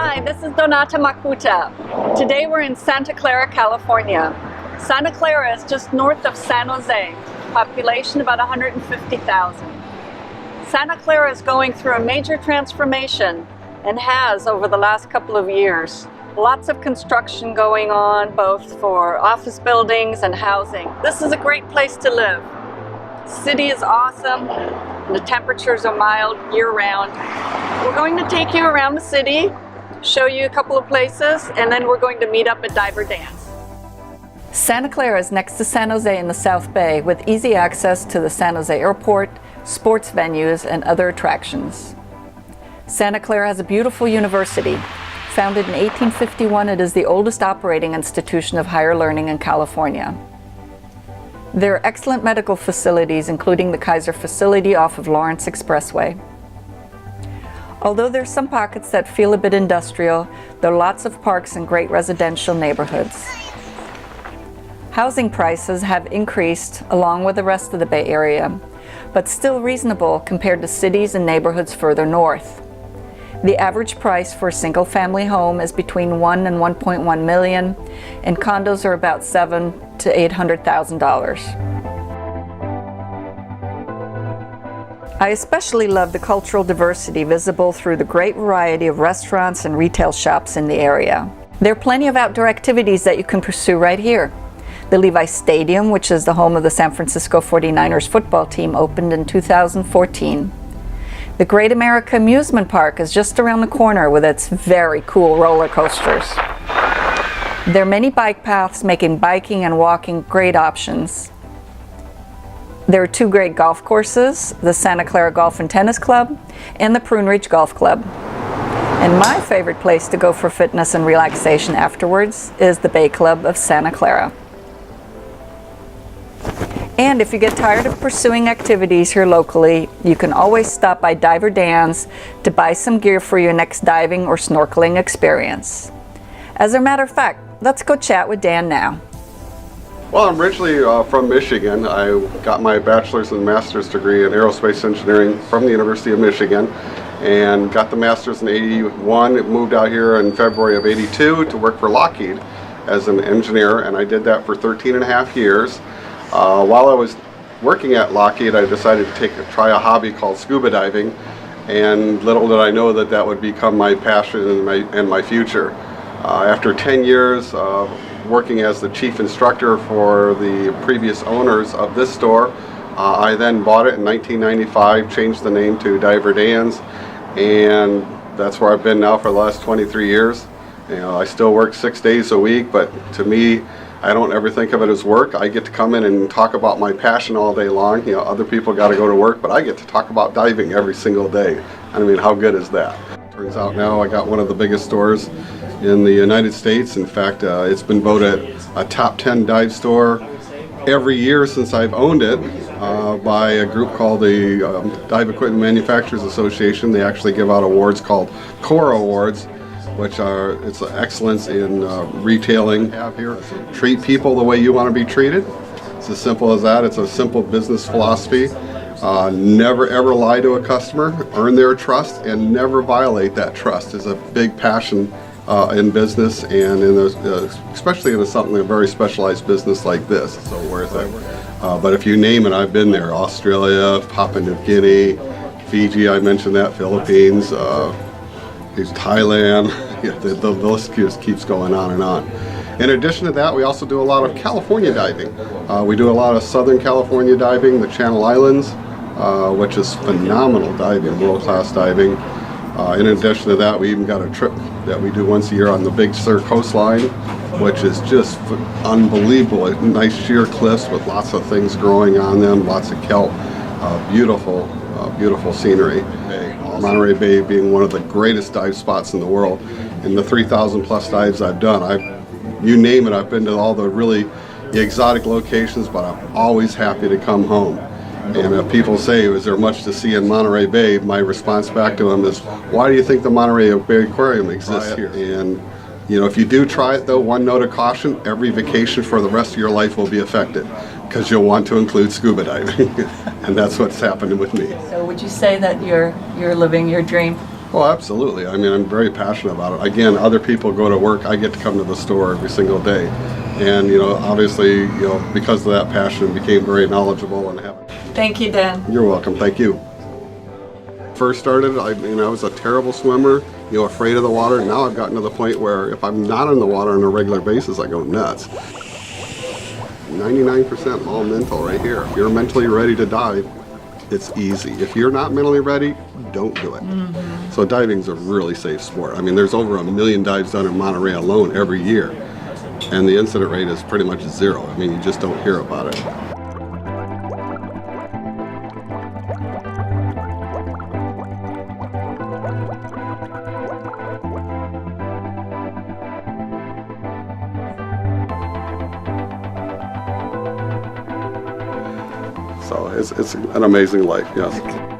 Hi, this is Donata Makuta. Today we're in Santa Clara, California. Santa Clara is just north of San Jose, population about 150,000. Santa Clara is going through a major transformation and has over the last couple of years. Lots of construction going on, both for office buildings and housing. This is a great place to live. City is awesome. The temperatures are mild year-round. We're going to take you around the city, show you a couple of places, and then we're going to meet up at Diver Dance. Santa Clara is next to San Jose in the South Bay with easy access to the San Jose Airport, sports venues, and other attractions. Santa Clara has a beautiful university. Founded in 1851, it is the oldest operating institution of higher learning in California. There are excellent medical facilities, including the Kaiser facility off of Lawrence Expressway. Although there are some pockets that feel a bit industrial, there are lots of parks and great residential neighborhoods. Housing prices have increased along with the rest of the Bay Area, but still reasonable compared to cities and neighborhoods further north. The average price for a single-family home is between $1 and $1.1 million, and condos are about $700,000 to $800,000. I especially love the cultural diversity visible through the great variety of restaurants and retail shops in the area. There are plenty of outdoor activities that you can pursue right here. The Levi's Stadium, which is the home of the San Francisco 49ers football team, opened in 2014. The Great America Amusement Park is just around the corner with its very cool roller coasters. There are many bike paths, making biking and walking great options. There are two great golf courses, the Santa Clara Golf and Tennis Club and the Prune Ridge Golf Club. And my favorite place to go for fitness and relaxation afterwards is the Bay Club of Santa Clara. And if you get tired of pursuing activities here locally, you can always stop by Diver Dance to buy some gear for your next diving or snorkeling experience. As a matter of fact, let's go chat with Dan now. Well, I'm originally from Michigan. I got my bachelor's and master's degree in aerospace engineering from the University of Michigan and got the master's in '81. Moved out here in February of '82 to work for Lockheed as an engineer, and I did that for 13 and a half years. While I was working at Lockheed, I decided to try a hobby called scuba diving, and little did I know that that would become my passion and my future. After 10 years working as the chief instructor for the previous owners of this store, I then bought it in 1995, changed the name to Diver Dance, and that's where I've been now for the last 23 years. You know, I still work 6 days a week, but to me, I don't ever think of it as work. I get to come in and talk about my passion all day long. You know, other people got to go to work, but I get to talk about diving every single day. I mean, how good is that? Turns out now I got one of the biggest stores in the United States. In fact, it's been voted a top 10 dive store every year since I've owned it by a group called the Dive Equipment Manufacturers Association. They actually give out awards called Core Awards, which are it's excellence in retailing. Have here, treat people the way you want to be treated. It's as simple as that. It's a simple business philosophy. Never ever lie to a customer, earn their trust, and never violate that trust is a big passion in business, and in especially in something a very specialized business like this. So worth it. But if you name it, I've been there. Australia, Papua New Guinea, Fiji. I mentioned that. Philippines. Thailand. Yeah, the list just keeps going on and on. In addition to that, we also do a lot of California diving. We do a lot of Southern California diving, the Channel Islands, which is phenomenal diving, world-class diving. In addition to that, we even got a trip that we do once a year on the Big Sur coastline, which is just unbelievable. Nice sheer cliffs with lots of things growing on them, lots of kelp, beautiful scenery. Monterey Bay being one of the greatest dive spots in the world. In the 3,000 plus dives I've done, you name it, I've been to all the really exotic locations, but I'm always happy to come home. And if people say, is there much to see in Monterey Bay, my response back to them is, why do you think the Monterey Bay Aquarium exists here? And you know, if you do try it though, one note of caution, every vacation for the rest of your life will be affected because you'll want to include scuba diving. And that's what's happening with me. So would you say that you're living your dream? Oh, absolutely. I mean, I'm very passionate about it. Again, other people go to work. I get to come to the store every single day. And, you know, obviously, you know, because of that passion, became very knowledgeable and have. Thank you, Dan. You're welcome. Thank you. First started, I was a terrible swimmer, you know, afraid of the water. Now I've gotten to the point where if I'm not in the water on a regular basis, I go nuts. 99% all mental right here. If you're mentally ready to dive, it's easy. If you're not mentally ready, don't do it. So diving's a really safe sport. I mean, there's over 1 million dives done in Monterey alone every year, and the incident rate is pretty much zero. I mean, you just don't hear about it. So it's an amazing life, yes.